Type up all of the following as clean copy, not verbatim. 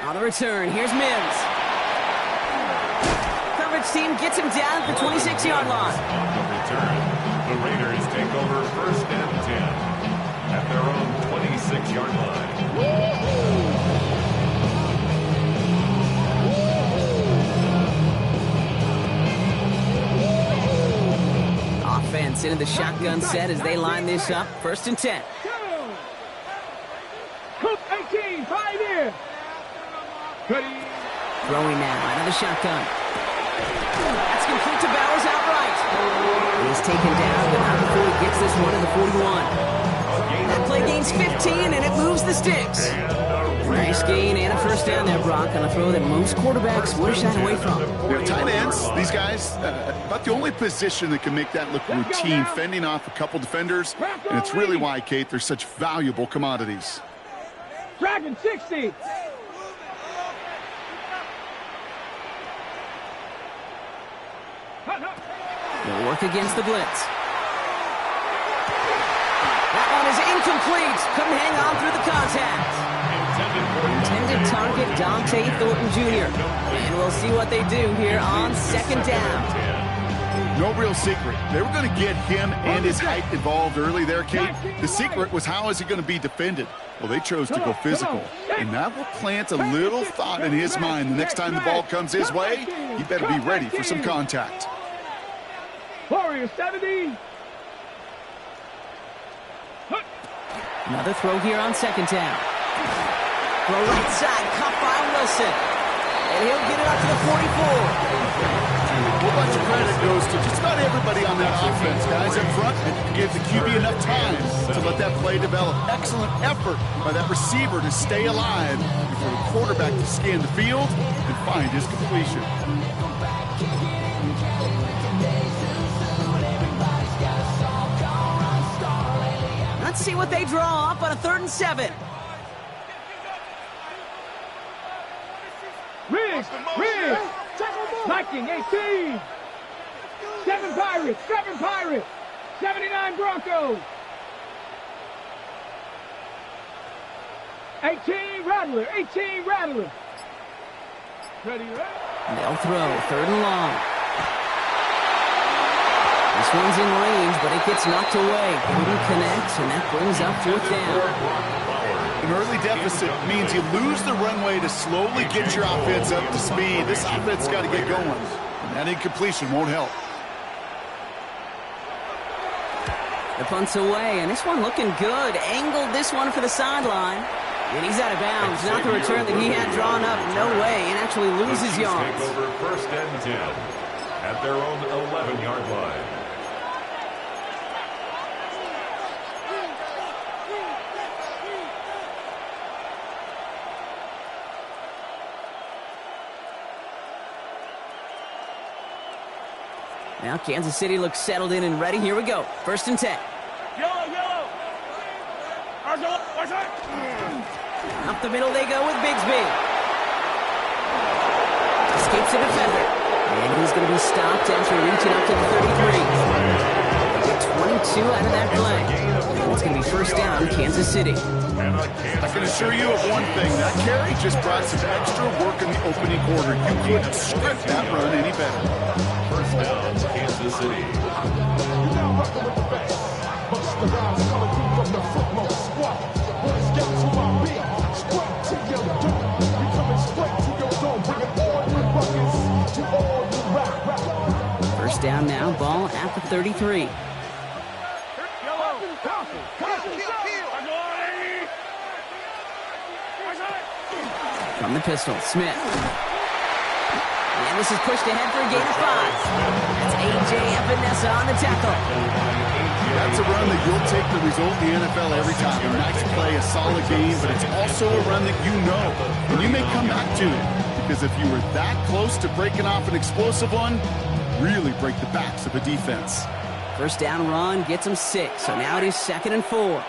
On the return, here's Mims. Coverage team gets him down at the 26-yard line. On the return, the Raiders take over 1st and 10 at their own 26-yard line. Offense into the shotgun set as they line this up. 1st and 10. Cook 18, 5 here. Throwing now out of the shotgun. That's complete to Bowers outright. He's taken down, but not before he gets this one to the 41. That play gains 15, and it moves the sticks. Nice gain and a 1st down there, Brock, on a throw that most quarterbacks would have shied away from. Yeah, tight ends, these guys, about the only position that can make that look routine, fending off a couple defenders, and it's really why, Kate, they're such valuable commodities. Dragon 60. They'll work against the blitz. That one is incomplete. Couldn't hang on through the contact. Intended target, Dante Thornton Jr. And we'll see what they do here on 2nd down. No real secret. They were going to get him and his height involved early there, Kate. The secret was, how is he going to be defended? Well, they chose to go physical. And that will plant a little thought in his mind. The next time the ball comes his way, he better be ready for some contact. Warrior 70. Another throw here on 2nd down. Throw right side, caught by Wilson. And he'll get it up to the 44. A whole bunch of credit goes to just about everybody on that offense, guys up front, and give the QB enough time to let that play develop. Excellent effort by that receiver to stay alive before the quarterback to scan the field and find his completion. Let's see what they draw up on a 3rd and 7. Riggs. Viking 18. 7 Pirates. 79 Broncos. 18 Rattler. Ready, right? They'll throw 3rd and long. This one's in range, but it gets knocked away. Couldn't connect, and that brings up 4th down. An early deficit means you lose the runway to slowly get your offense up to speed. This offense got to get going, and that incompletion won't help. The punt's away, and this one looking good. Angled this one for the sideline. And he's out of bounds. Not the return that he had drawn up. No way. And actually loses yards. Take over 1st and 10 at their own 11-yard line. Now Kansas City looks settled in and ready. Here we go. 1st and 10. Yellow. Up the middle they go with Bigsby. Escapes the defender. And he's going to be stopped after reaching up to the 33. They get 22 out of that play. And it's going to be 1st down, Kansas City. I can assure you of one thing. That carry just brought some extra work in the opening quarter. You couldn't script that run any better. 1st down, Kansas City. First down now, ball at the 33. From the pistol, Smith. And this is pushed ahead for a gain of 5. That's A.J. Epinesa on the tackle. That's a run that you'll take the result in the NFL every time. A nice play, a solid game, but it's also a run that you know. And you may come back to it, because if you were that close to breaking off an explosive one, really break the backs of a defense. First down run gets him 6, so now it is 2nd and 4.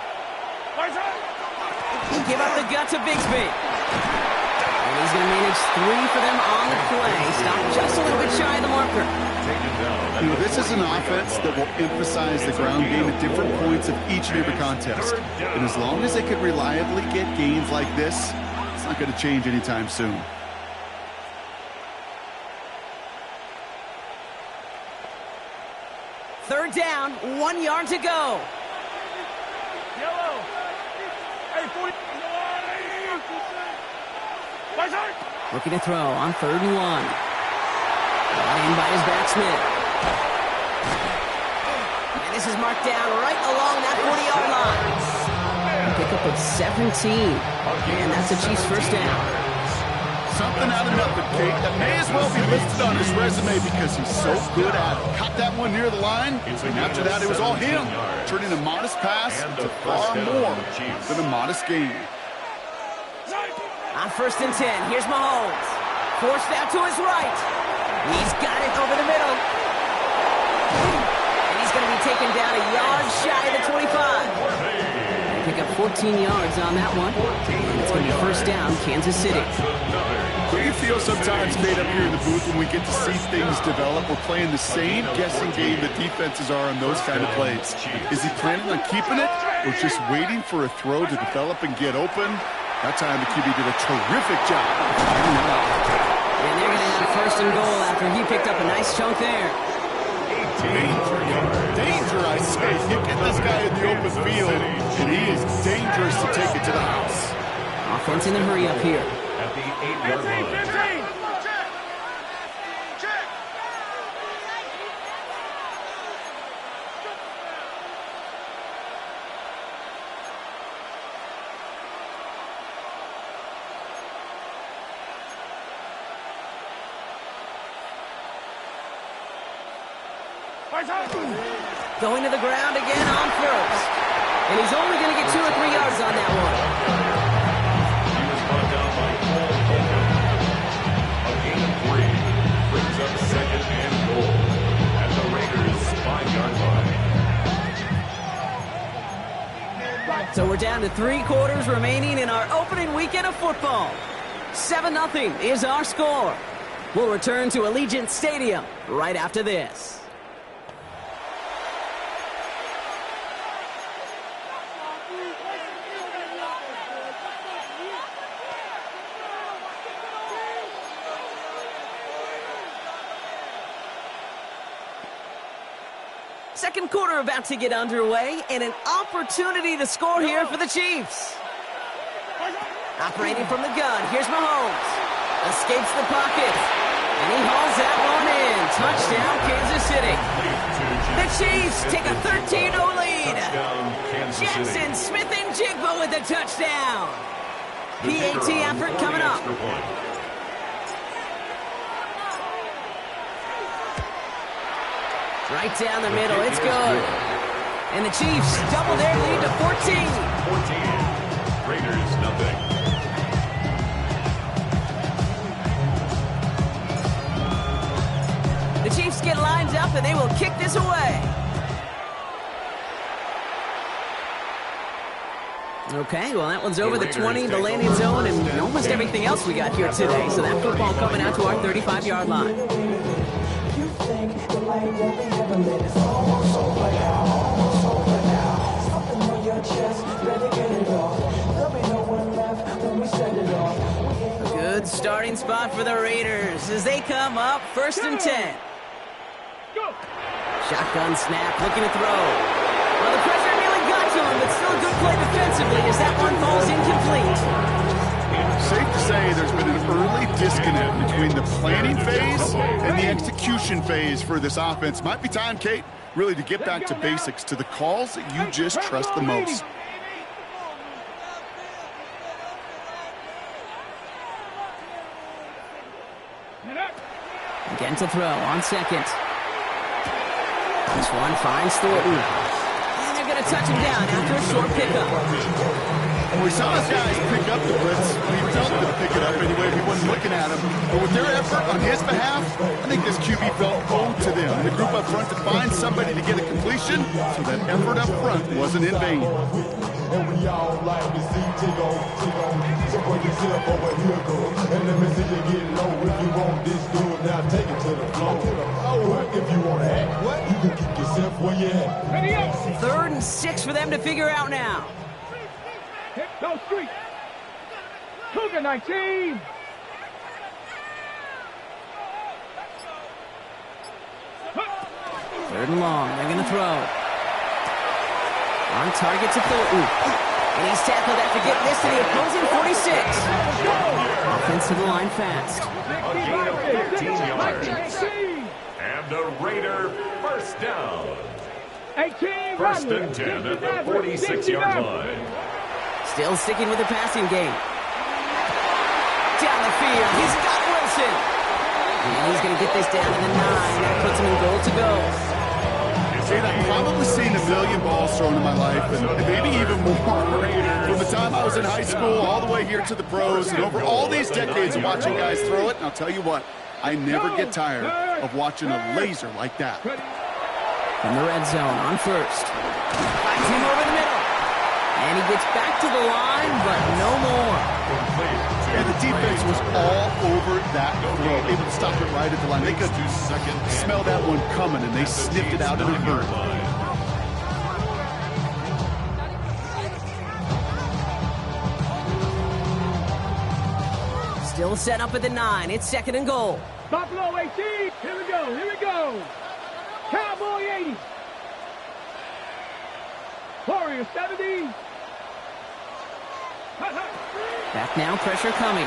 Give up the gut to Bigsby. And he's going to manage 3 for them on the play. Stopped just a little bit shy of the marker. Taken down You know, this is an offense that will emphasize the ground game at different points of each and every contest. And as long as they can reliably get gains like this, it's not going to change anytime soon. Third down, 1 yard to go. Yellow. Hey, 40. Looking to throw on 3rd and 1. Brought in by his back Smith. And this is marked down right along that 40-yard line. Pick up of 17. And that's a Chiefs first down. Something out of nothing, Kate. That may as well be listed on his resume because he's so good at it. Caught that one near the line, and after that it was all him. Turning a modest pass to far more than a modest gain. On 1st and 10, here's Mahomes. Forced out to his right. He's got it over the middle. And he's going to be taken down a yard shy of the 25. Pick up 14 yards on that one. And it's going to be first down, Kansas City. What do you feel sometimes, Kate, up here in the booth when we get to see things develop? We're playing the same guessing game that defenses are on those kind of plays. Is he planning on keeping it or just waiting for a throw to develop and get open? That time the QB did a terrific job. And they're going to have 1st and goal after he picked up a nice chunk there. Danger, I say. You get this guy in the open field, and he is dangerous to take it to the house. Offense in the hurry up here. At the 8-yard line. Going to the ground again on 1st. And he's only going to get 2 or 3 yards on that one. He was brought down by Cole Holcomb. A gain of 3 brings up 2nd and goal at the Raiders' 5-yard line. So we're down to 3 quarters remaining in our opening weekend of football. 7-0 is our score. We'll return to Allegiant Stadium right after this. Second quarter about to get underway, and an opportunity to score here for the Chiefs. Operating from the gun, here's Mahomes. Escapes the pocket, and he hauls that one in. Touchdown, Kansas City. The Chiefs take a 13-0 lead. Jackson Smith and Jigba with the touchdown. PAT effort coming up. Right down the middle, it's good. And the Chiefs double their lead to 14. 14. Raiders, nothing. The Chiefs get lined up and they will kick this away. Okay, well that one's over the 20, the landing zone, and almost everything else we got here today. So that football coming out to our 35-yard line. A good starting spot for the Raiders as they come up 1st and 10. Shotgun snap, looking to throw. Well, the pressure nearly got to him, but still a good play defensively as that one falls incomplete. Safe to say there's been an early disconnect between the planning phase and the execution phase for this offense. Might be time, Kate, really to get back to basics, to the calls that you just trust the most. Again to throw on 2nd. This one finds Thornton. And they're going to touch him down after a short pickup. We saw his guys pick up the blitz. We felt them pick it up anyway. We wasn't looking at him. But with their effort on his behalf, I think this QB felt owed to them. And the group up front to find somebody to get a completion, so that effort up front wasn't in vain. and we all like to see Tigo. So put yourself over here, go, and let me see you get low. If you want this good, now take it to the floor. But if you want to act, you can keep yourself where you at. 3rd and 6 for them to figure out now. Hit those streets. Cougar 19. Third and long. They're going to throw. On target to Thornton. And he's tackled after getting this to the opposing 46. Offensive line fast. A gain of 15 yards. And the Raider first down. 18. First and 10 at the 46-yard line. Still sticking with the passing game. Down the field. He's got Wilson. And he's going to get this down to the 9. That puts him in goal to go. I've probably seen a million balls thrown in my life, and maybe even more. From the time I was in high school all the way here to the pros, and over all these decades of watching guys throw it, and I'll tell you what, I never get tired of watching a laser like that. From the red zone on first. Finds him over the middle. And he gets back to the line, but no more. And the defense was all over that throw, able to stop it right at the line. They could smell that one coming, and they sniffed it out in a hurry. Still set up at the 9. It's 2nd and goal. Buffalo 18. Here we go. Cowboy 80. Warrior 70. Back now, pressure coming.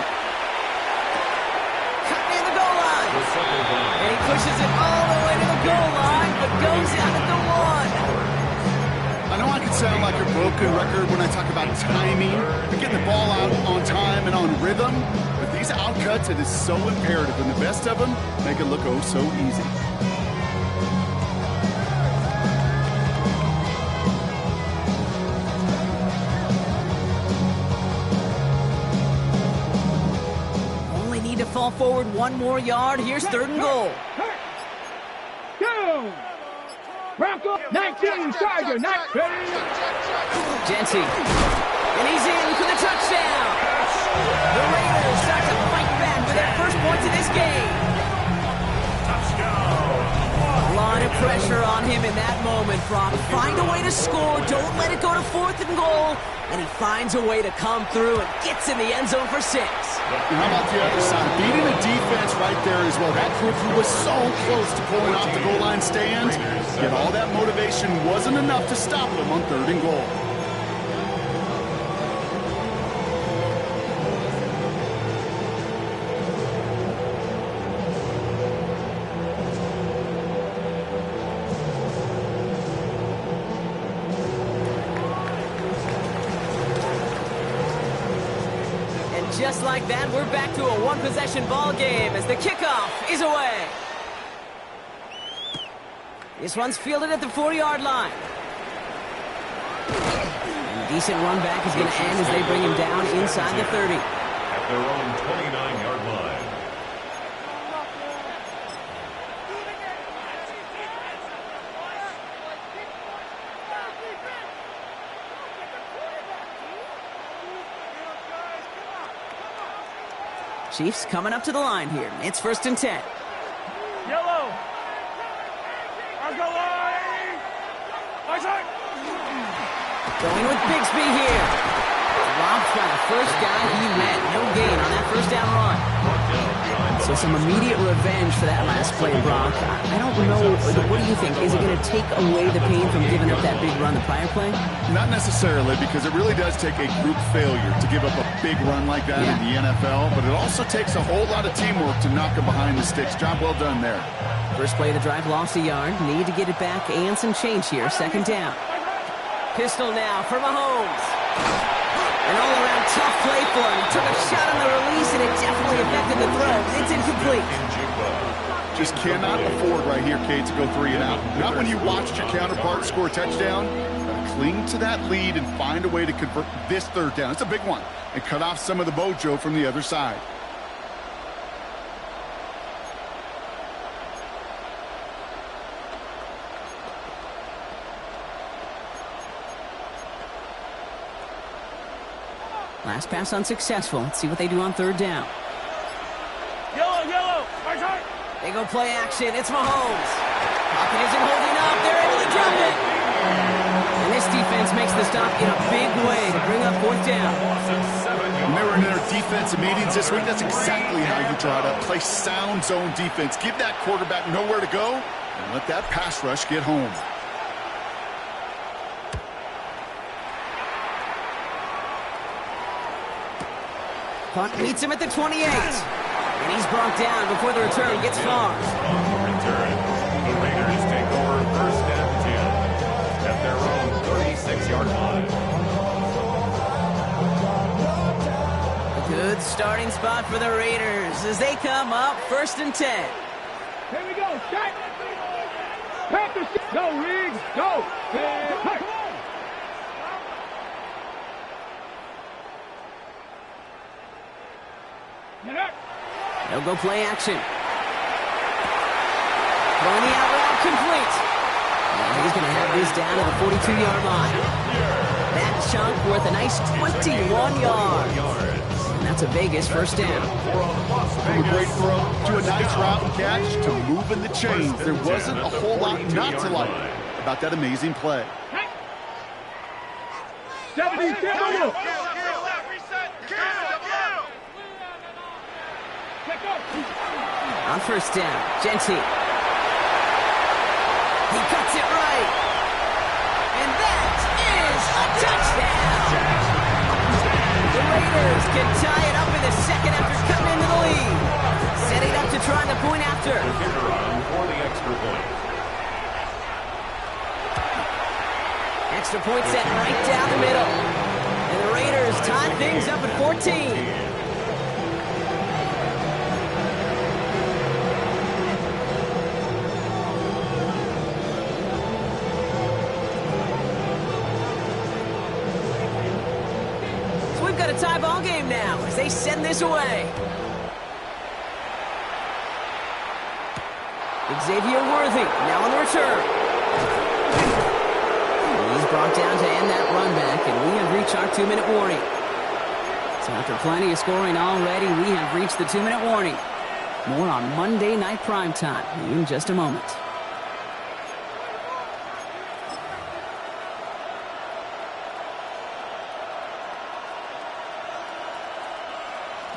Cut near the goal line. And he pushes it all the way to the goal line, but goes out at the 1. I know I can sound like a broken record when I talk about timing, and getting the ball out on time and on rhythm, but these outcuts, it is so imperative, and the best of them make it look oh so easy. Fall forward 1 more yard. Here's 3rd and goal. Go! Bronco 19, Tiger 19. Jency. And he's in for the touchdown. The Raiders start to fight back for their first points of this game. A lot of pressure on him in that moment, Brock. Find a way to score. Don't let it go to 4th and goal. And he finds a way to come through and gets in the end zone for 6. And how about the other side? Beating the defense right there as well. That group who was so close to pulling off the goal line stand, yet all that motivation wasn't enough to stop them on 3rd and goal. Just like that, we're back to a one-possession ball game as the kickoff is away. This one's fielded at the 40-yard line. And a decent run back is going to end as they bring him down inside the 30. At their own 29-yard line. Chiefs coming up to the line here. It's 1st and 10. Yellow. Argo line. Isaac. Going with Bigsby here. Robbed by the first guy he met. No gain on that 1st down run. So some immediate revenge for that last play, Brock. I don't know. What do you think? Is it going to take away the pain from giving up that big run the prior play? Not necessarily, because it really does take a group failure to give up a big run like that in the NFL, but it also takes a whole lot of teamwork to knock him behind the sticks. Job well done there. First play of the drive lost a yard. Need to get it back and some change here. 2nd down. Pistol now for Mahomes. An all-around tough play for him. He took a shot on the release, and it definitely affected the throw. It's incomplete. Just cannot afford right here, Kate, to go 3 and out. Not when you watched your counterpart score a touchdown. Cling to that lead and find a way to convert this 3rd down. It's a big one. And cut off some of the mojo from the other side. Last pass unsuccessful. Let's see what they do on third down. Yellow. They go play action. It's Mahomes. Pocket isn't holding up. They're able to drop it. And this defense makes the stop in a big way to bring up fourth down. When they were in their defensive meetings this week, that's exactly how you draw it up. Play sound zone defense. Give that quarterback nowhere to go and let that pass rush get home. Punt meets him at the 28. And he's brought down before the return gets far. Return. The Raiders take over first and 10 at their own 36-yard line. A good starting spot for the Raiders as they come up first and 10. Here we go. Shot. Pack the shit. Go, Riggs. Go. Come on. Get up. They'll go play action. Throwing the out route complete. And he's going to have this down to the 42-yard line. That chunk worth a nice 21 yards. And that's a Vegas first down. From a great throw to a nice route and catch to moving the chains. There wasn't a whole lot not to like about that amazing play. 77. On first down, Genty. He cuts it right. And that is a touchdown. The Raiders can tie it up in the second after cutting into the lead. Setting up to try the point after. For the extra point. Extra point set right down the middle. And the Raiders tie things up at 14. A tie ball game now as they send this away. Xavier Worthy now on the return. He's brought down to end that run back, and we have reached our 2-minute warning. So after plenty of scoring already, we have reached the 2-minute warning. More on Monday Night Primetime in just a moment.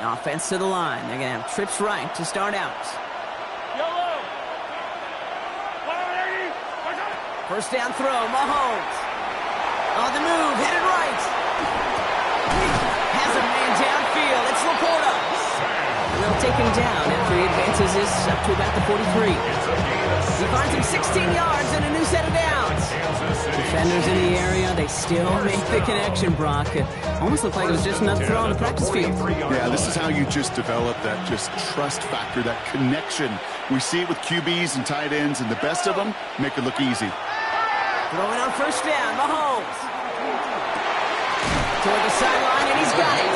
Offense to the line. They're going to have trips right to start out. Yellow. First down throw, Mahomes. On the move, headed right. Has a man downfield. It's Laporta. And they'll take him down after he advances this up to about the 43. He finds him 16 yards and a new set of downs. Defenders in the area, they still make the connection, Brock. It almost looked like it was just another throw on the practice field. Yeah, this is how you just develop that just trust factor, that connection. We see it with QBs and tight ends, and the best of them make it look easy. Throwing on first down, Mahomes. Toward the sideline, and he's got it.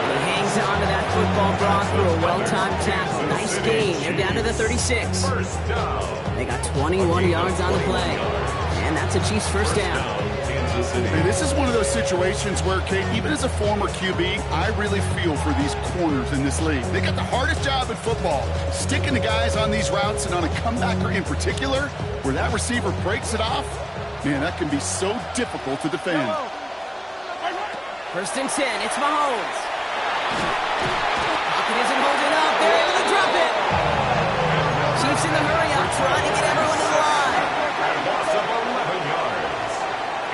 He hangs on to that football, Brock, through a well-timed tackle. Nice gain. They're down to the 36. They got 21 yards on the play. And that's a Chiefs first down. And this is one of those situations where, Kate, even as a former QB, I really feel for these corners in this league. They got the hardest job in football, sticking the guys on these routes and on a comebacker in particular, where that receiver breaks it off. Man, that can be so difficult to defend. First and 10, it's Mahomes. Pocket isn't holding up. They're able to drop it. Chiefs in the hurry up, trying to get everyone to the line. Loss of 11 yards.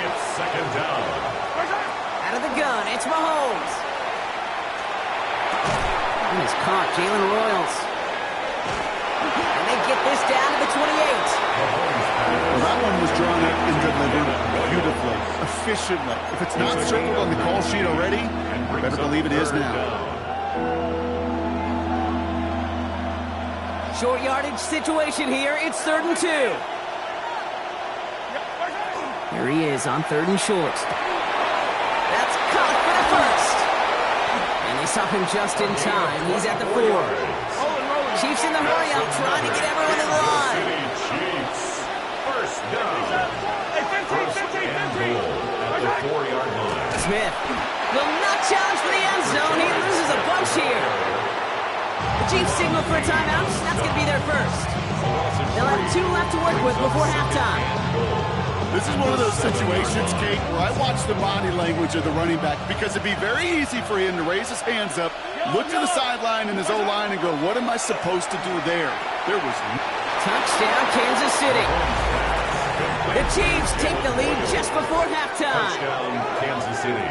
It's second down. Out of the gun, it's Mahomes. And he's caught, Jalen Royals. And they get this down to the 28. Well, that one was drawn up and delivered beautifully, efficiently. If it's not circled on the call sheet already, you better believe it is now. Short yardage situation here. It's 3rd and 2. Here he is on 3rd and short. That's caught for the first. And they stop him just in time. He's at the 4. Chiefs in the hurry up, trying to get everyone in the line. Chiefs. First down. First and goal at the 4-yard line. Smith will notch Chiefs signal for a timeout. That's going to be their first. They'll have 2 left to work with before halftime. This is one of those situations, Kate, where I watch the body language of the running back because it'd be very easy for him to raise his hands up, look to the sideline and his O-line and go, what am I supposed to do there? There was... Touchdown, Kansas City. The Chiefs take the lead just before halftime. Touchdown, Kansas City.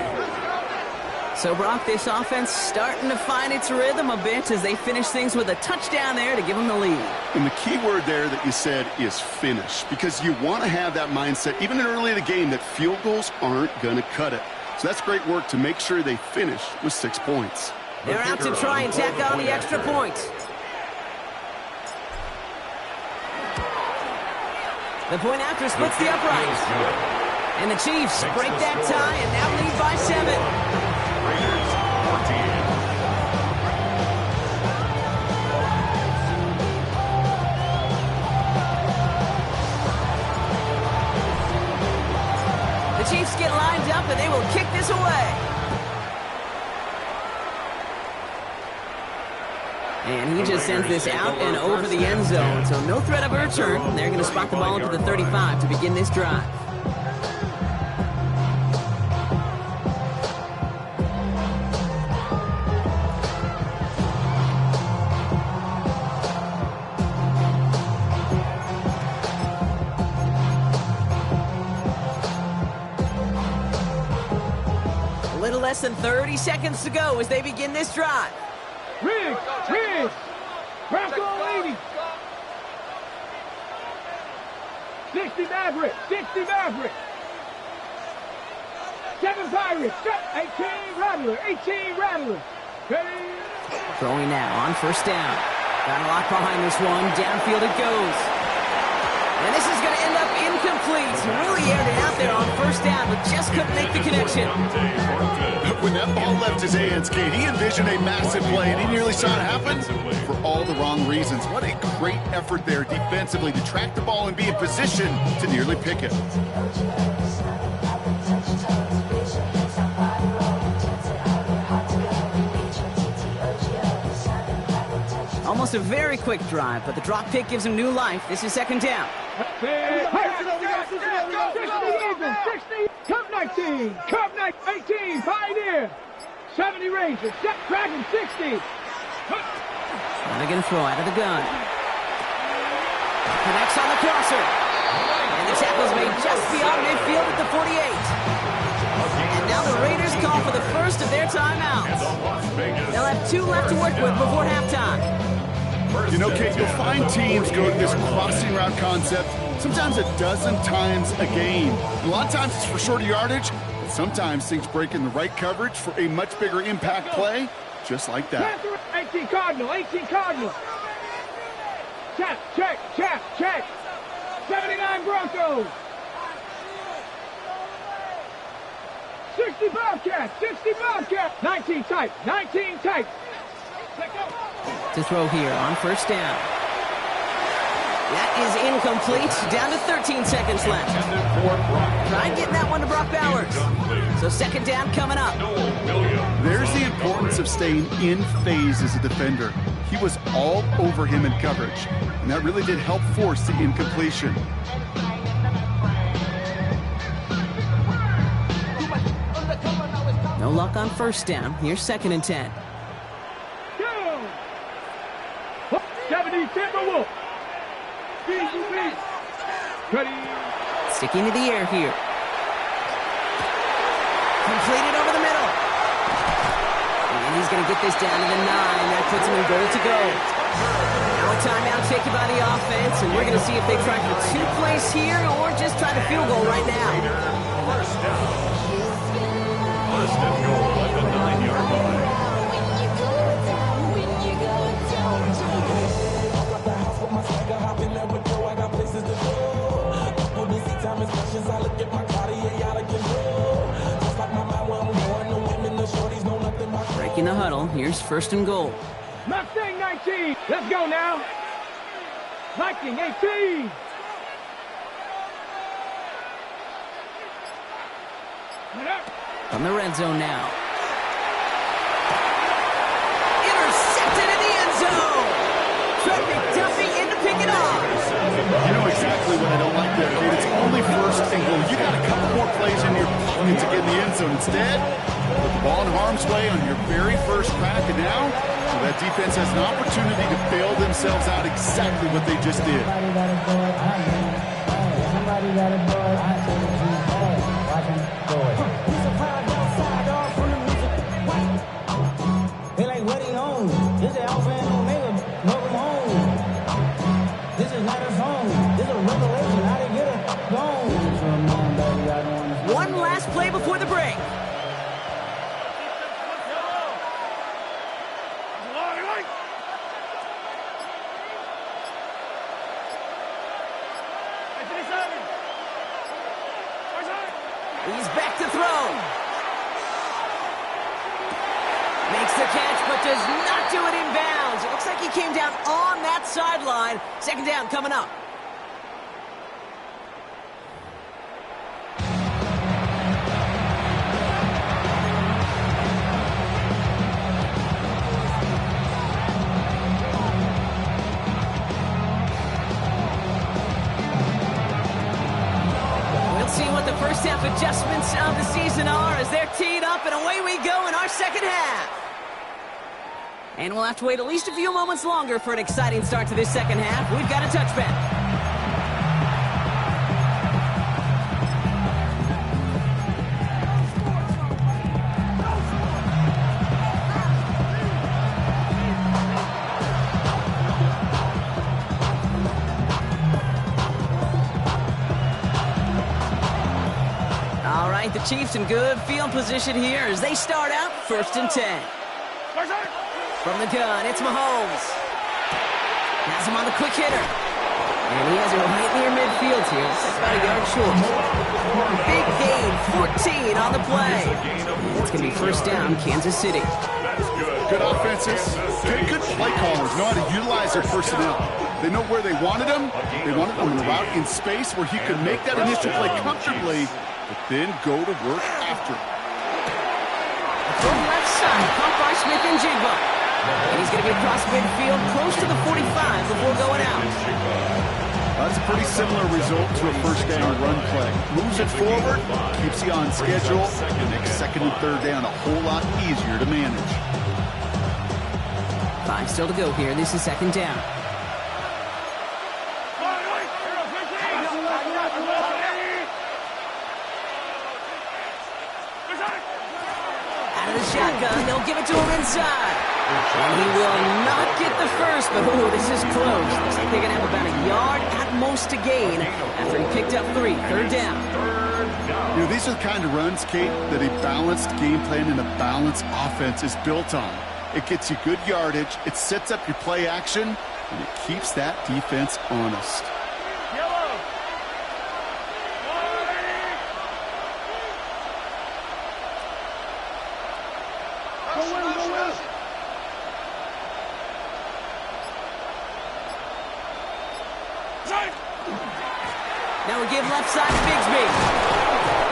So, Brock, this offense starting to find its rhythm a bit as they finish things with a touchdown there to give them the lead. And the key word there that you said is finish, because you want to have that mindset, even in early in the game, that field goals aren't going to cut it. So that's great work to make sure they finish with 6 points. They're out to try and tack on the extra point. The point after splits the uprights. And the Chiefs break that tie and now lead by 7. Raiders 14. The Chiefs get lined up and they will kick this away. And he just sends this out and over the end zone. So no threat of a return. They're going to spot the ball into the 35 to begin this drive. A little less than 30 seconds to go as they begin this drive. Riggs, Bronco 80. 60 Maverick, 7 Pirates, 18 Rattler. Ready? Throwing now on first down. Got a lock behind this one. Downfield it goes. And this is going to end up incomplete. Really aired it out there on first down, but just couldn't make the connection. When that ball left his hands, Kate, he envisioned a massive play, and he nearly saw it happen for all the wrong reasons. What a great effort there defensively to track the ball and be in position to nearly pick it. Almost a very quick drive, but the drop pick gives him new life. This is second down. 60, Cup 19, 18, Pioneer, 70 Rangers, Dragon 60. Now they're going to throw out of the gun. Connects on the crosser. And the tackle's made just beyond midfield at the 48. And now the Raiders call for the first of their timeouts. They'll have 2 left to work with before halftime. You know, Kate, you'll find teams go to this crossing route concept sometimes a dozen times a game. A lot of times it's for shorter yardage, but sometimes things break in the right coverage for a much bigger impact play, just like that. 18 Cardinal. Check. 79 Broncos. 60 Bobcats. 19 tight. To throw here on first down. That is incomplete. Down to 13 seconds left. Try getting that one to Brock Bowers. So second down coming up. There's the importance of staying in phase as a defender. He was all over him in coverage, and that really did help force the incompletion. No luck on first down. Here's second and 10. 70 Timberwolf. Ready. Sticking to the air here. Completed over the middle. And he's going to get this down to the 9. That puts him in goal to go. Now a timeout taken by the offense, and we're going to see if they try for 2 plays here or just try the field goal right now. First down. First and goal at the 9-yard line. Breaking the huddle. Here's first and goal. Mustang 19. Let's go now. Viking 18. From the red zone now. Intercepted in the end zone. to get in the end zone. Instead, put the ball in harm's way on your very first crack, and now that defense has an opportunity to bail themselves out exactly what they just did. Somebody got a boy. Watch him throw it. He's a proud outside dog from the music. They like, what he on? This is Alpha and Omega. Welcome home. This is not a song. This is a revelation. How to get a gone. One last play before the break. He's back to throw. Makes the catch, but does not do it in bounds. It looks like he came down on that sideline. Second down coming up. First half adjustments of the season are as they're teed up, and away we go in our second half. And we'll have to wait at least a few moments longer for an exciting start to this second half. We've got a touchback. The Chiefs in good field position here as they start out 1st and 10. From the gun, it's Mahomes. Has him on the quick hitter. And he has it right near midfield here. That's about a yard short. Big gain, 14 on the play. And it's going to be first down, Kansas City. Good offenses, good play callers, know how to utilize their personnel. They know where they wanted them. They wanted them in a route in space where he could make that initial play comfortably, but then go to work after it. From left side, caught by Smith and Jigba. And he's going to be across midfield, close to the 45 before going out. That's a pretty similar result to a first down run play. Moves it forward, keeps you on schedule, and makes second and third down a whole lot easier to manage. 5 still to go here. This is second down. Shotgun, they'll give it to him inside. And he will not get the first, but this is close. Looks like they're going to have about a yard at most to gain after he picked up 3. Third down. You know, these are the kind of runs, Kate, that a balanced game plan and a balanced offense is built on. It gets you good yardage, it sets up your play action, and it keeps that defense honest. Now we give left side to Bigsby.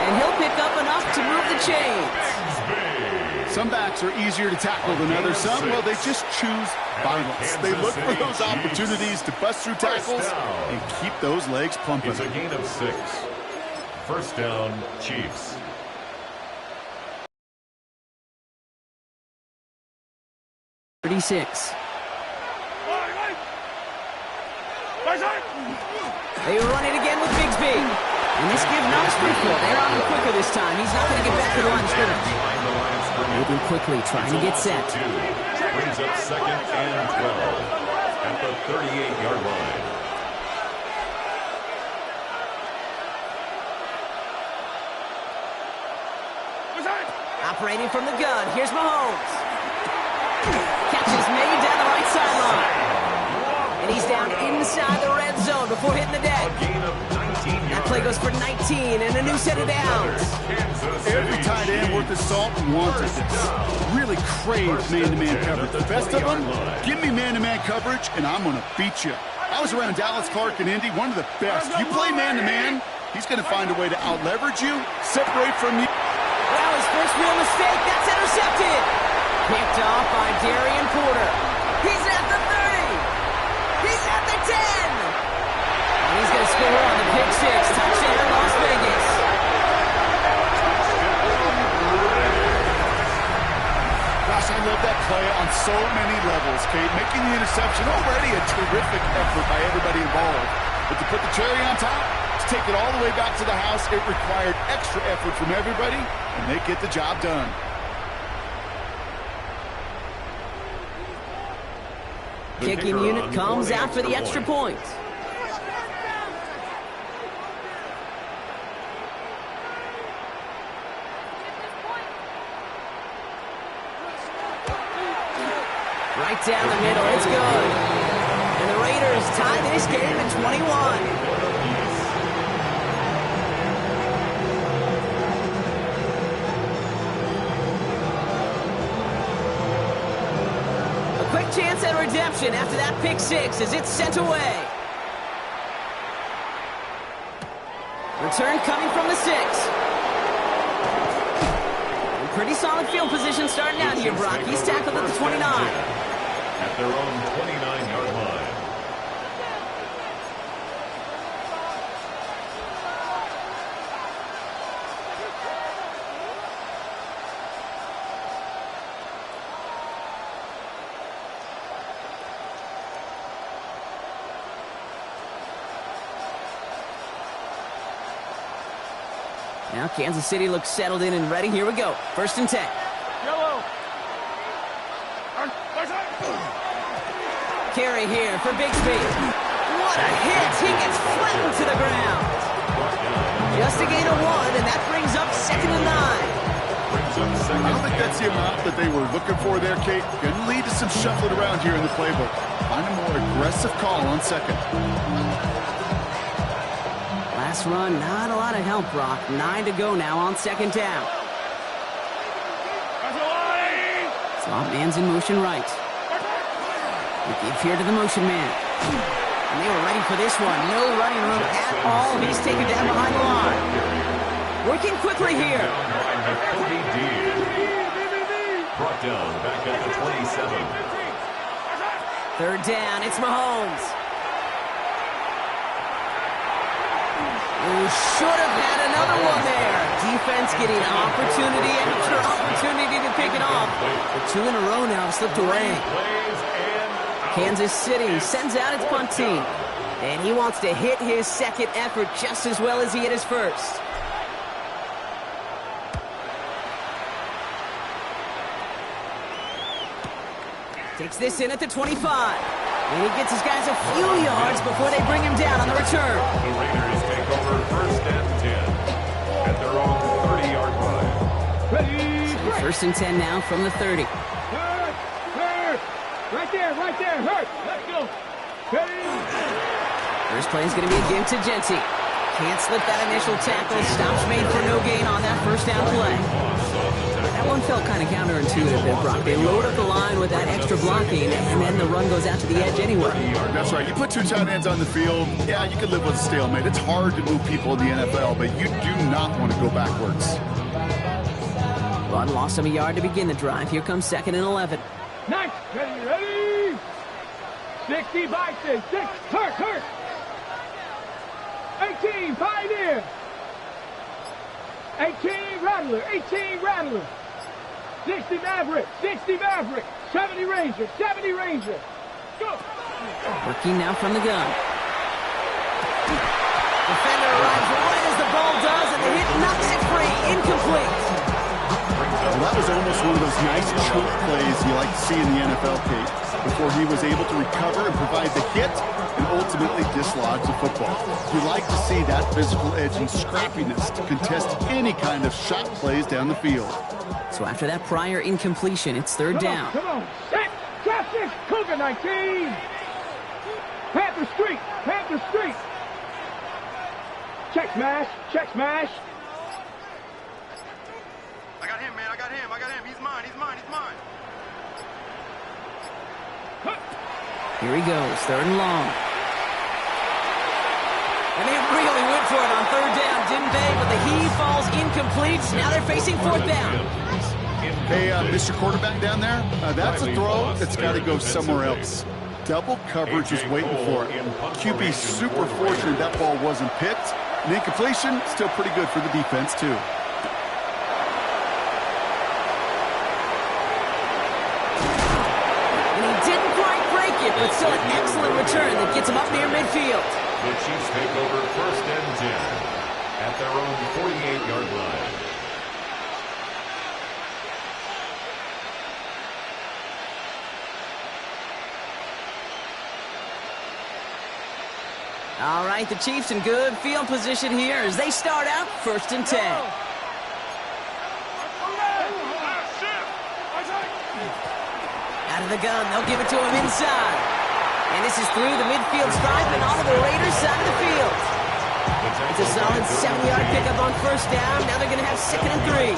And he'll pick up enough to move the chains. Some backs are easier to tackle than others. Some, well, they just choose violence. They look for those opportunities to bust through tackles and keep those legs pumping. It's a gain of 6. First down, Chiefs. They run it again with Bigsby. And this gives not a sprint for. They're on him quicker this time. He's not going to get back to the line of scrimmage. Moving quickly, trying to get set. Brings up second and 12 at the 38-yard line. Operating from the gun, here's Mahomes. Catch is made down the right sideline. And he's down inside the red zone before hitting the deck. That play goes for 19 and a new set of downs. Every tight end worth his salt wanted this. Really craves man-to-man coverage. The best of them, give me man-to-man coverage and I'm going to beat you. I was around Dallas Clark and Indy, one of the best. You play man-to-man, he's going to find a way to out-leverage you, separate from you. Well, his first real mistake, that's intercepted. Picked off by Darian Porter. He's at the 30. He's at the 10. And he's going to score on the pick six. Touchdown, Las Vegas. so many levels, Kate. Making the interception already a terrific effort by everybody involved. But to put the cherry on top, to take it all the way back to the house, it required extra effort from everybody, and they get the job done. Kicking unit comes out for the extra point. Right down the middle, it's good. And the Raiders tie this game at 21. Quick chance at redemption after that pick six as it's sent away. Return coming from the 6. Pretty solid field position starting out here, Brock. He's tackled at the 29. At their own 29-yard line. Now Kansas City looks settled in and ready. Here we go. 1st and 10. Yellow. Carry here for Bigsby. What a hit! He gets flattened to the ground. Just a gain of 1, and that brings up 2nd and 9. I don't think that's the amount that they were looking for there, Kate. Going to lead to some shuffling around here in the playbook. Find a more aggressive call on 2nd. Last run, not a lot of help, Brock. 9 to go now on 2nd down. Slot man's in motion right. We give here to the motion man. And they were ready for this one. No running room at all. He's taken down behind the line. Working quickly here. Brought down back at the 27. 3rd down, it's Mahomes. Who should have had another one there. Defense getting opportunity after opportunity to pick it off. The 2 in a row now have slipped away. Kansas City sends out its punt team. And he wants to hit his 2nd effort just as well as he hit his 1st. Takes this in at the 25. And he gets his guys a few yards before they bring him down on the return. The Raiders take over 1st and 10 at their own 30-yard line. Ready. 1st and 10 now from the 30. Hurt. Right there. Hurt. Let's go. Ready. First play is going to be a give to Genty. Can't slip that initial tackle. Stops made for no gain on that 1st down play. That one felt kind of counterintuitive there, Brock. They load up the line with that extra blocking, and then the run goes out to the edge anyway. That's right. You put 2 tight ends on the field, yeah, you can live with a stalemate. It's hard to move people in the NFL, but you do not want to go backwards. Bud lost him a yard to begin the drive. Here comes 2nd and 11. Nice. Ready. 60 Bison. 6. Hurt. 18 Pioneer. 18 Rattler. 60 Maverick. 70 Ranger. Go. Working now from the gun. Defender arrives right as the ball does, and the hit knocks it free. Incomplete. Well, that was almost one of those nice choke plays you like to see in the NFL, Kate, before he was able to recover and provide the hit and ultimately dislodge the football. You like to see that physical edge and scrappiness to contest any kind of shot plays down the field. So after that prior incompletion, it's 3rd down. Come on. Set. Traffic. Cougar 19. Panther Street. Check smash. I got him, man. He's mine. Here he goes, 3rd and long. And they really went for it on 3rd down, didn't they? But the heave falls incomplete. Now they're facing 4th down. Hey, Mr. Quarterback down there, that's a throw that's got to go somewhere else. Double coverage is waiting for it. QB super fortunate that ball wasn't picked. And incompletion, still pretty good for the defense, too. still an excellent return that gets him up near midfield. The Chiefs take over 1st and 10 at their own 48-yard line. All right, the Chiefs in good field position here as they start out 1st and 10. Out of the gun, they'll give it to him inside. And this is through the midfield stripe and onto the Raiders' side of the field. It's a solid 7-yard pickup on 1st down. Now they're going to have 2nd and 3.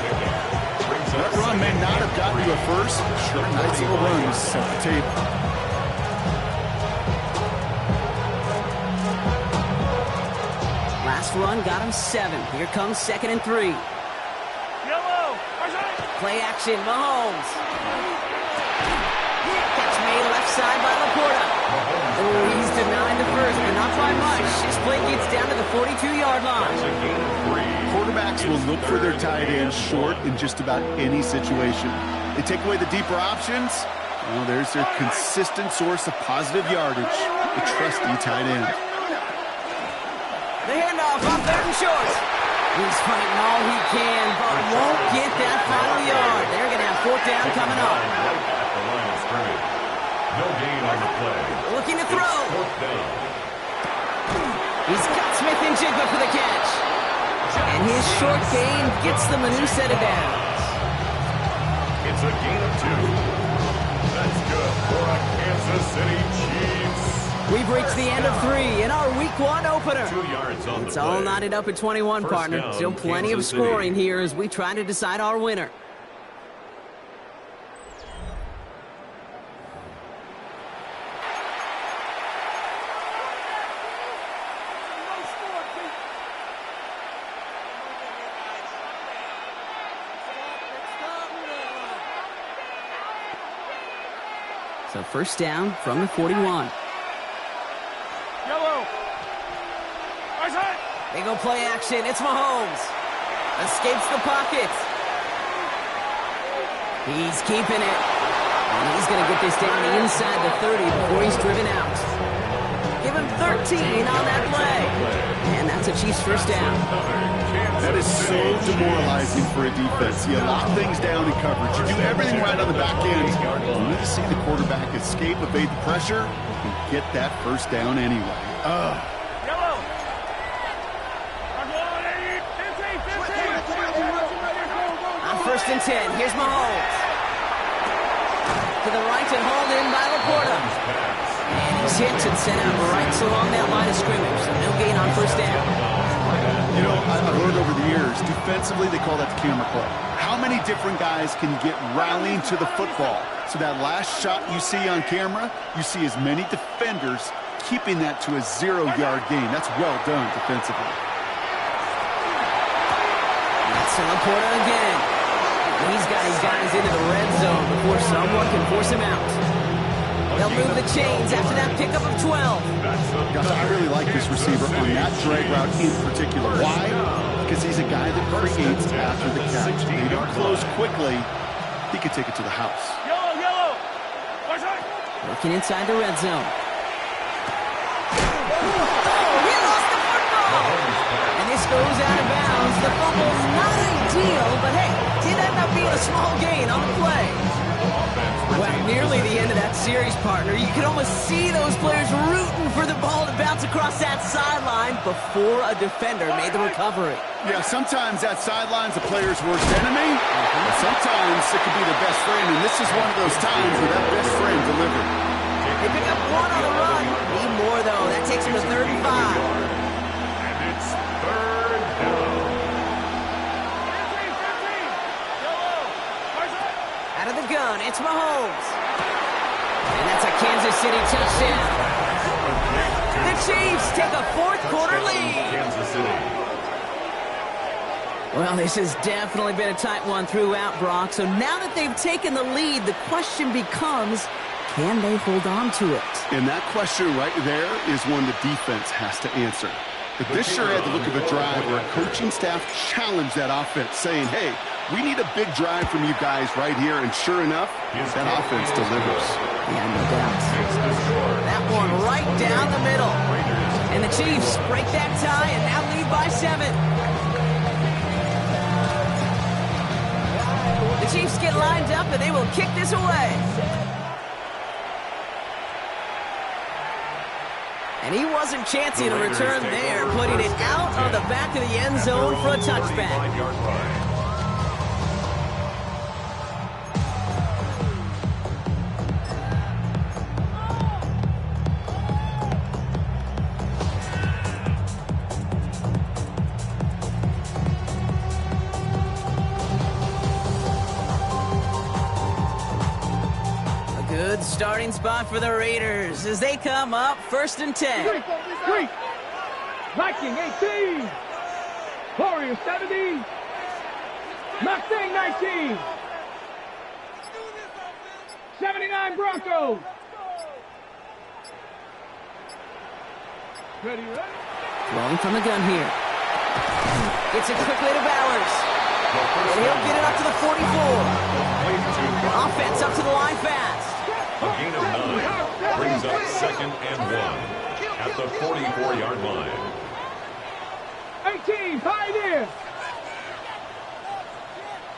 That run may not have gotten you a first. Sure, nice little run to set the table. Last run got him 7. Here comes 2nd and 3. Play action, Mahomes. Catch made left side by Laporta. Oh, he's denied the first, but not by much. This play gets down to the 42-yard line. Quarterbacks will look for their tight end short in just about any situation. They take away the deeper options. Well, there's their consistent source of positive yardage, the trusty tight end. The handoff on 3rd and short. He's fighting all he can, but won't get that final yard. They're going to have 4th down coming up. Right at the line of scrimmage. No gain on the play. Looking to throw. 4th down. He's got Smith and Jigba for the catch. And his short gain gets them a new set of downs. It's a gain of 2. That's good for a Kansas City Chiefs. We've reached the end of 3 in our Week 1 opener. 2 yards on It's the all play. knotted up at 21, 1st partner. down, Still plenty Kansas of scoring City. here as we try to decide our winner. So 1st down from the 41. They go play action. It's Mahomes. Escapes the pocket. He's keeping it. And he's going to get this down inside the 30 before he's driven out. Give him 13 on that play. And that's a Chiefs 1st down. That is so demoralizing for a defense. You lock things down in coverage. You do everything right on the back end. You need to see the quarterback escape, evade the pressure, and get that 1st down anyway. On 1st and 10, here's Mahomes. To the right and hauled in by Laporta. And he's hit and sent out right along that line of scrimmage. So no gain on 1st down. You know, I've learned over the years, defensively, they call that the camera play. How many different guys can get rallying to the football? So that last shot you see on camera, you see as many defenders keeping that to a 0-yard gain. That's well done defensively. That's Laporta again. He's got his guys into the red zone before someone can force him out. They'll move the chains after that pickup of 12. Gosh, I really like this receiver on that drag route in particular. Why? Because he's a guy that creates after the catch. They don't close quickly. He could take it to the house. Working inside the red zone. Oh, he lost the football! And this goes out of bounds. The fumble's not ideal, but hey, did end up being a small gain on the play. Well, nearly the end of that series, partner. You could almost see those players rooting for the ball to bounce across that sideline before a defender made the recovery. Yeah, sometimes that sideline's a player's worst enemy, but sometimes it could be the best friend, and this is one of those times where that best friend delivered. They pick up 1 on the run. Need more, though. That takes him to 35. And it's 3rd down. Out of the gun, it's Mahomes. And that's a Kansas City touchdown. The Chiefs take a 4th quarter lead. Kansas City. Well, this has definitely been a tight one throughout, Brock. So now that they've taken the lead, the question becomes, can they hold on to it? And that question right there is one the defense has to answer. But this sure had the look of a drive where a coaching staff challenged that offense, saying, hey, we need a big drive from you guys right here. And sure enough, that offense delivers. Yeah, no doubt. It's the score. That one right down the middle. And the Chiefs break that tie and now lead by 7. The Chiefs get lined up and they will kick this away. And he wasn't chancing a return there, putting it out of the back of the end zone for a touchback. Good starting spot for the Raiders as they come up 1st and 10. Three. Viking 18. Warriors 70. Mustang 19. 79 Broncos. Ready? Throwing from the gun here. Gets it quickly to Bowers. And he'll get it up to the 44. Offense up to the line fast. A gain of 9 brings up 2nd and 1 at the 44-yard line. 18, Pioneer.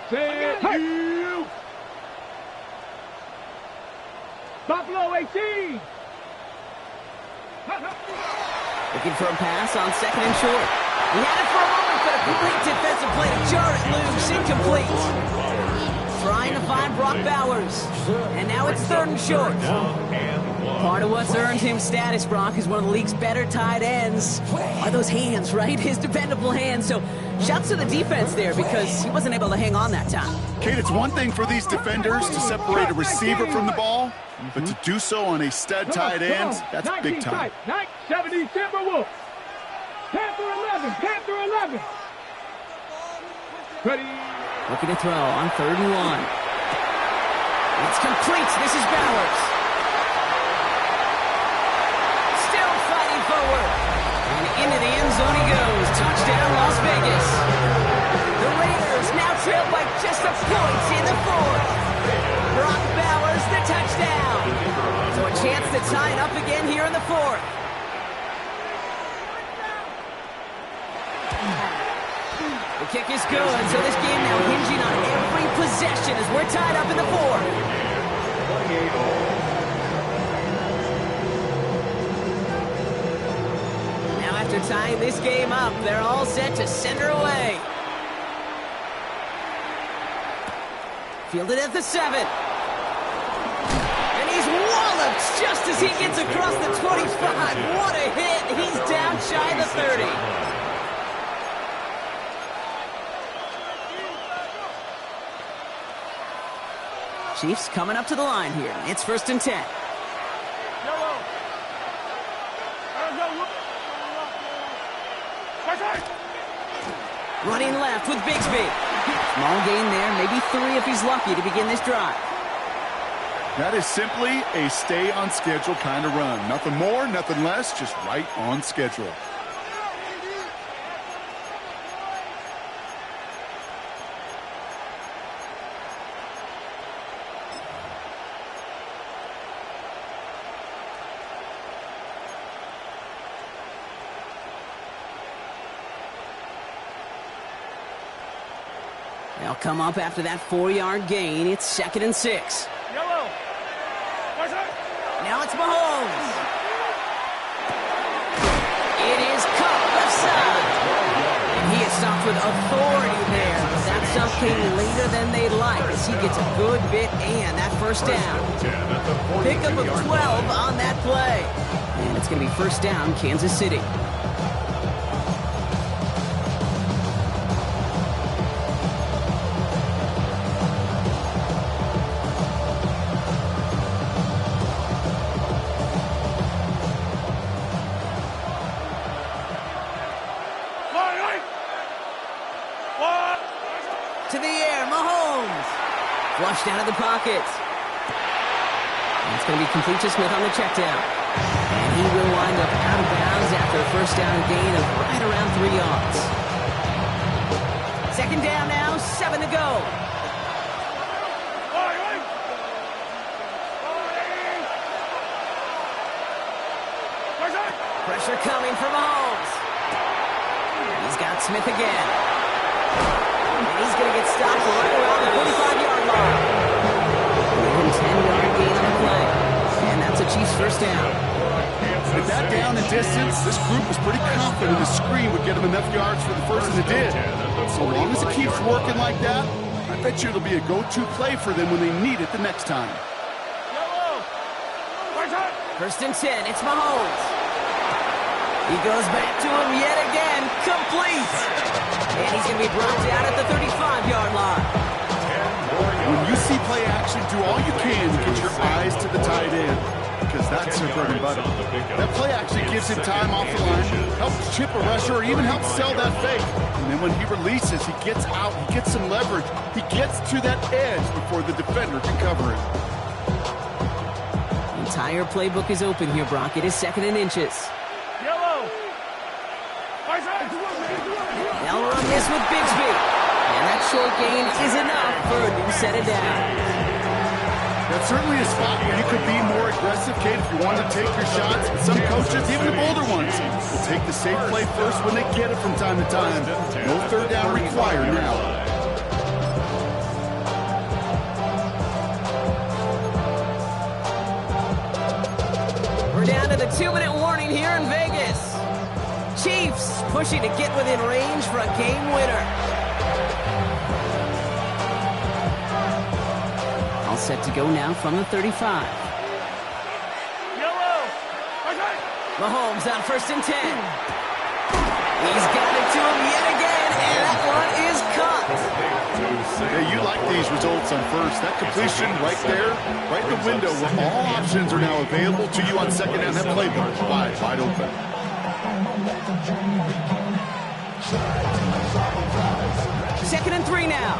Hey. Buffalo 18. Looking for a pass on 2nd and short. He had it for a moment, but a complete defensive play to jar it loose. Incomplete. Trying to find Brock Bowers. And now it's 3rd and short. Part of what's earned him status, Brock, is one of the league's better tight ends. Are those hands, right? His dependable hands. So shouts to the defense there because he wasn't able to hang on that time. Kate, it's one thing for these defenders to separate a receiver from the ball, but to do so on a stud tight end, that's big time. 70 Timberwolves. Panther 11. Ready? Looking to throw on 3rd and 1. It's complete. This is Bowers. Still fighting forward. And into the end zone he goes. Touchdown, Las Vegas. The Raiders now trail by just a point in the 4th. Brock Bowers, the touchdown. So a chance to tie it up again here in the 4th. The kick is good, so this game now hinging on every possession as we're tied up in the 4th. Now after tying this game up, they're all set to send her away. Fielded at the 7. And he's walloped just as he gets across the 25. What a hit. He's down shy of the 30. Chiefs coming up to the line here. It's 1st and 10. Running left with Bigsby. Small gain there, maybe 3 if he's lucky to begin this drive. That is simply a stay on schedule kind of run. Nothing more, nothing less, just right on schedule. They'll come up after that 4-yard gain. It's 2nd and 6. Now it's Mahomes. It is caught left side. And he is stopped with authority there. But that stop came later than they'd like as he gets a good bit and that 1st down. Pickup of 12 on that play. And it's going to be 1st down, Kansas City. To the air, Mahomes. Flushed out of the pocket. And it's going to be complete to Smith on the check down. And he will wind up out of bounds after a 1st down gain of right around 3 yards. 2nd down now, 7 to go. Pressure coming from Mahomes. He's got Smith again. And he's going to get stopped right around the 45-yard line. Even 10-yard gain on the play. And that's a Chiefs first down. With that down and distance, this group was pretty confident the screen would get them enough yards for the first, and it did. So long as it keeps working like that, I bet you it'll be a go-to play for them when they need it the next time. First and 10, it's Mahomes. He goes back to him yet again, complete. And he's going to be brought down at the 35-yard line. When you see play action, do all you can to get your eyes to the tight end, because that's their bread and butter. That play actually gives him time off the line, helps chip a rusher, or even helps sell that fake. And then when he releases, he gets out, he gets some leverage. He gets to that edge before the defender can cover it. The entire playbook is open here, Brock. It is 2nd and inches. Yellow. They'll run this with Bigsby. And that short gain is enough for a new set of downs. That's certainly a spot where you could be more aggressive, Kate, if you want to take your shots. Some coaches, even the bolder ones, will take the safe play first when they get it from time to time. No third down required now. We're down to the 2-minute warning here in Vegas. Chiefs pushing to get within range for a game winner. All set to go now from the 35. Mahomes on 1st and 10. He's got it to him yet again, and that one is caught. Hey, you like these results on first. That completion right there, right in the window where all options are now available to you on second down. That playbook wide open. Second and 3 now.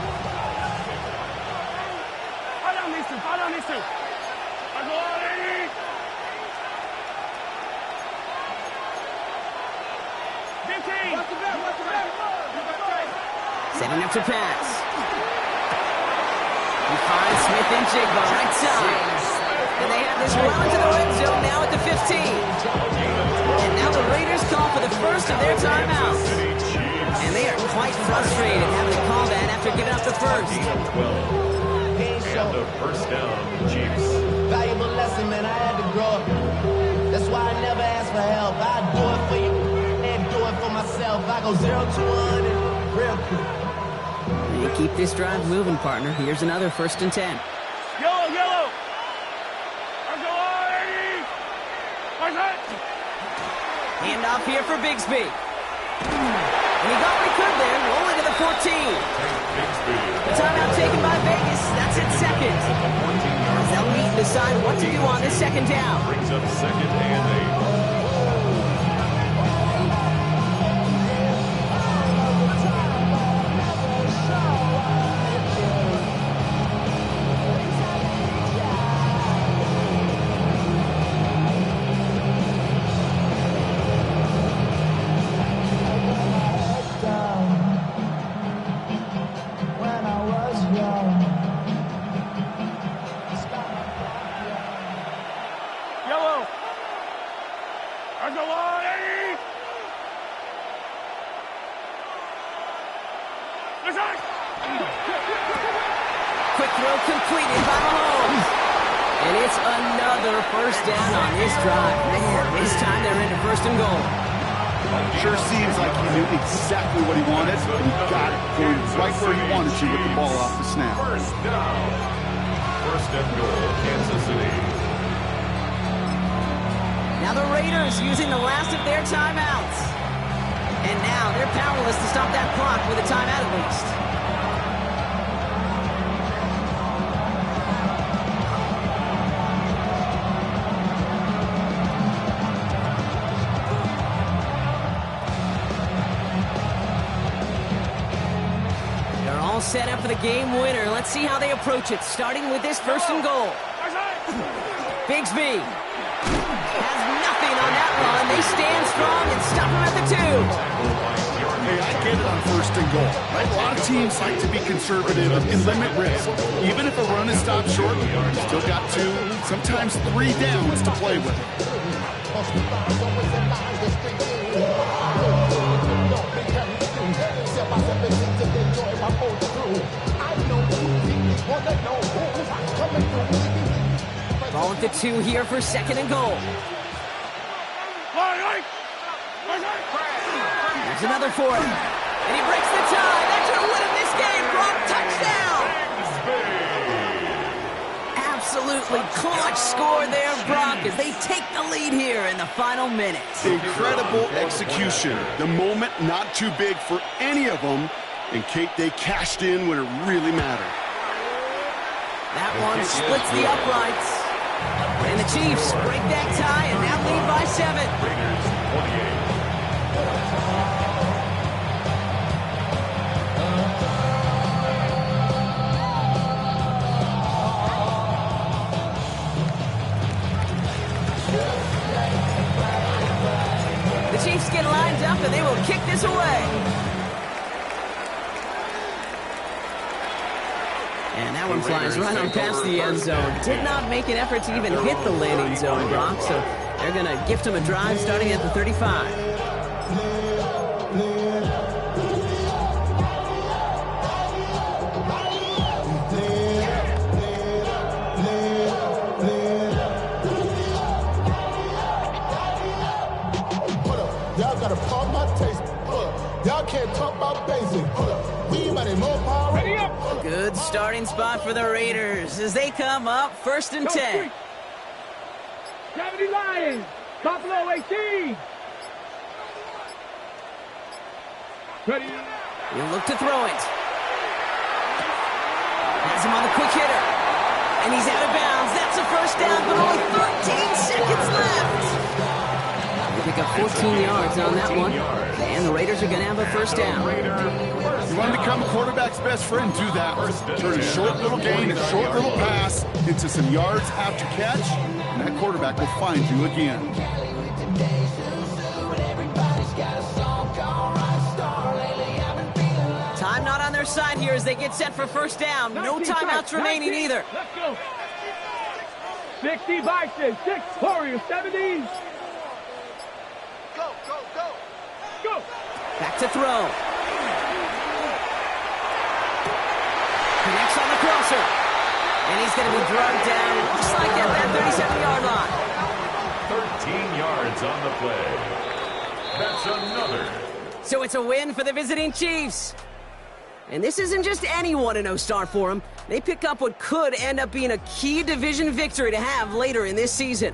Follow these two. Setting up to pass. He finds Smith and Jigba right side. And they have this well into the red zone now at the 15. And now the Raiders call for the first of their timeouts. And they are quite frustrated having to call that after giving up the first. And the first down, Chiefs. Valuable lesson, man. I had to grow up. That's why I never ask for help. I do it for you and do it for myself. I go 0 to 1 real quick. They keep this drive moving, partner. Here's another 1st and 10. Yellow. Hand off here for Bigsby. And he got what he could there, rolling to the 14. The timeout taken by Vegas. That's it, second. As they'll meet and decide what to do on this second down. Brings up 2nd and 8. Quick throw completed by Mahomes. And it's another first down on this drive. Man, this time they're into 1st and goal. Sure seems like he knew exactly what he wanted, and he got it going right where he wanted to with the ball off the snap. First down. 1st and goal, Kansas City. Now the Raiders using the last of their timeouts. And now they're powerless to stop that clock with a timeout at least. They're all set up for the game winner. Let's see how they approach it, starting with this 1st and goal. Bigsby has nothing on that run. They stand strong and stop him at the 2. Hey, I get it on 1st and goal. Right? A lot of teams like to be conservative and limit risk. Even if a run is stopped short, you still got 2, sometimes 3 downs to play with. Ball with the 2 here for second and goal. There's another for him. And he breaks the tie. That should have won him this game. Gronk, touchdown. Absolutely clutch score there, Brock, as they take the lead here in the final minutes. Incredible execution. The moment not too big for any of them. And Kate, they cashed in when it really mattered. That one splits the uprights. And the Chiefs break that tie and now lead by 7. Raiders 28. The Chiefs get lined up and they will kick this away. And that one flies right on past the end zone. Did not make an effort to even hit the landing zone, Brock. So they're going to gift him a drive starting at the 35. Y'all gotta pump my taste. Y'all can't talk about basic. We money more power. Ready up. Good starting spot for the Raiders as they come up 1st and 10. 70 Lions. Buffalo 18. Ready. He'll look to throw it. Has him on the quick hitter. And he's out of bounds. That's a first down, but only 13 seconds left. They pick up 14 yards on that one. And the Raiders are going to have a first down. You want to become a quarterback's best friend, do that. Turn a short little gain, a short little pass into some yards after catch, and that quarterback will find you again. Time not on their side here as they get set for first down. No timeouts remaining either. Let's go. 60 Bison, 6 Warriors, 70. Go. Back to throw. Connects on the crosser. And he's going to be drugged down. Looks like at that 37-yard line. 13 yards on the play. That's another. So it's a win for the visiting Chiefs. And this isn't just any 1-0 start for them. They pick up what could end up being a key division victory to have later in this season.